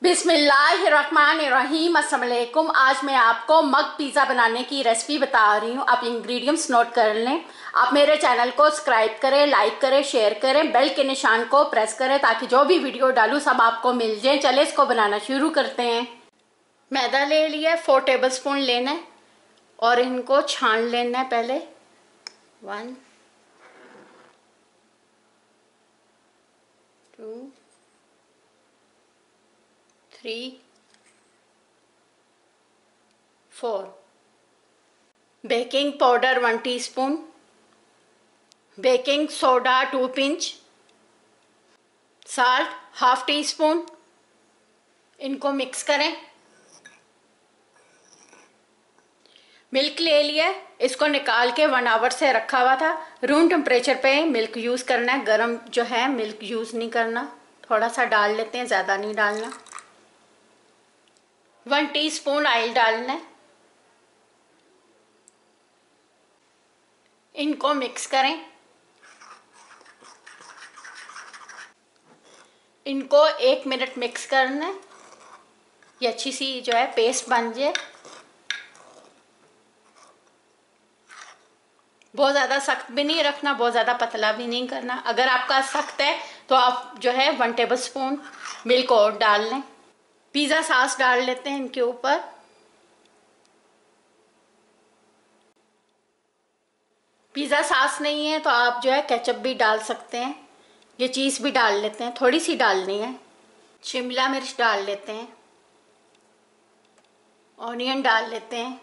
बिस्मिल्लाहिर्रहमानिर्रहीम। अस्सलाम वालेकुम। आज मैं आपको मग पिज़्ज़ा बनाने की रेसिपी बता रही हूँ। आप इंग्रेडिएंट्स नोट कर लें। आप मेरे चैनल को सब्सक्राइब करें, लाइक करें, शेयर करें, बेल के निशान को प्रेस करें ताकि जो भी वीडियो डालूँ सब आपको मिल जाए। चले इसको बनाना शुरू करते हैं। मैदा ले लिया 4 टेबल स्पून लेना है और इनको छान लेना है पहले। 1 2 3 4। Baking powder 1 teaspoon, baking soda 2 pinch, salt 1/2 teaspoon. इनको मिक्स करें। मिल्क ले लिया, इसको निकाल के 1 आवर से रखा हुआ था। रूम टेम्परेचर पे मिल्क यूज़ करना है, गरम जो है मिल्क यूज़ नहीं करना। थोड़ा सा डाल लेते हैं, ज़्यादा नहीं डालना। 1 टीस्पून ऑयल डालना है। इनको मिक्स करें। इनको 1 मिनट मिक्स करना है, ये अच्छी सी जो है पेस्ट बन जाए। बहुत ज़्यादा सख्त भी नहीं रखना, बहुत ज़्यादा पतला भी नहीं करना। अगर आपका सख्त है तो आप जो है 1 टेबल स्पून मिल्क और डाल लें। पिज़्ज़ा सॉस डाल लेते हैं इनके ऊपर। पिज़्ज़ा सॉस नहीं है तो आप जो है केचप भी डाल सकते हैं। ये चीज़ भी डाल लेते हैं, थोड़ी सी डालनी है। शिमला मिर्च डाल लेते हैं, ऑनियन डाल लेते हैं,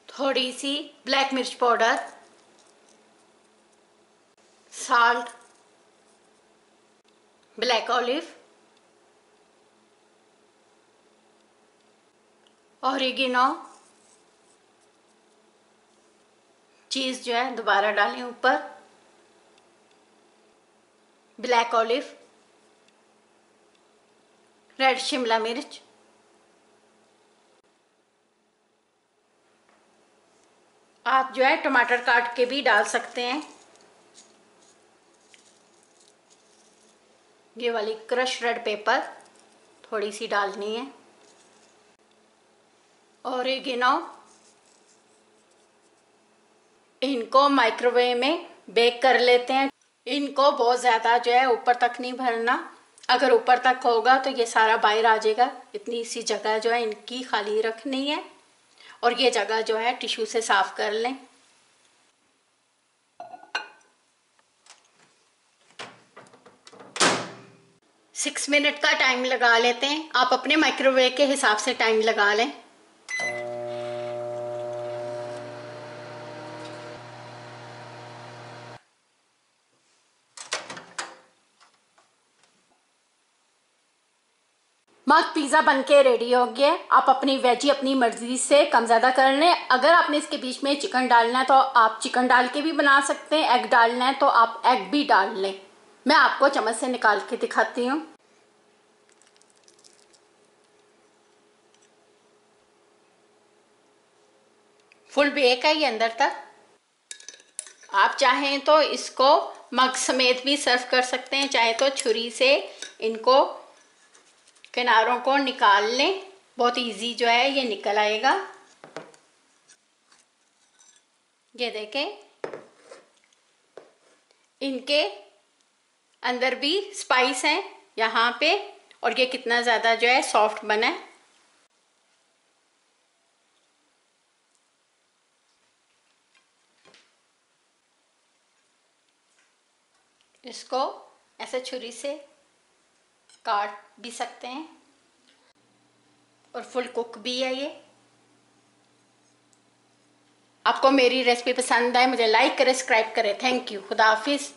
थोड़ी सी ब्लैक मिर्च powder, salt, black olive, oregano, cheese जो है दोबारा डालें ऊपर, ब्लैक ऑलिव, रेड शिमला मिर्च, आप जो है टमाटर काट के भी डाल सकते हैं। ये वाली क्रश रेड पेपर थोड़ी सी डालनी है, ऑरिगेनो। इनको माइक्रोवेव में बेक कर लेते हैं। इनको बहुत ज़्यादा जो है ऊपर तक नहीं भरना, अगर ऊपर तक होगा तो ये सारा बाहर आ जाएगा। इतनी सी जगह जो है इनकी खाली रखनी है और ये जगह जो है टिश्यू से साफ कर लें। सिक्स मिनट का टाइम लगा लेते हैं। आप अपने माइक्रोवेव के हिसाब से टाइम लगा लें। मग पिज़्ज़ा बनके रेडी हो गया। आप अपनी वेजी अपनी मर्जी से कम ज़्यादा कर लें। अगर आपने इसके बीच में चिकन डालना है तो आप चिकन डाल के भी बना सकते हैं। एग डालना है तो आप एग भी डाल लें। मैं आपको चम्मच से निकाल के दिखाती हूँ। फुल बेक है ये अंदर तक। आप चाहें तो इसको मग समेत भी सर्व कर सकते हैं, चाहे तो छुरी से इनको किनारों को निकाल लें। बहुत इजी जो है ये निकल आएगा। ये देखें, इनके अंदर भी स्पाइस हैं यहाँ पे, और ये कितना ज़्यादा जो है सॉफ्ट बना है। इसको ऐसे छुरी से काट भी सकते हैं और फुल कुक भी है ये। आपको मेरी रेसिपी पसंद आए मुझे लाइक करें, सब्सक्राइब करें। Thank you. खुदा हाफिज़।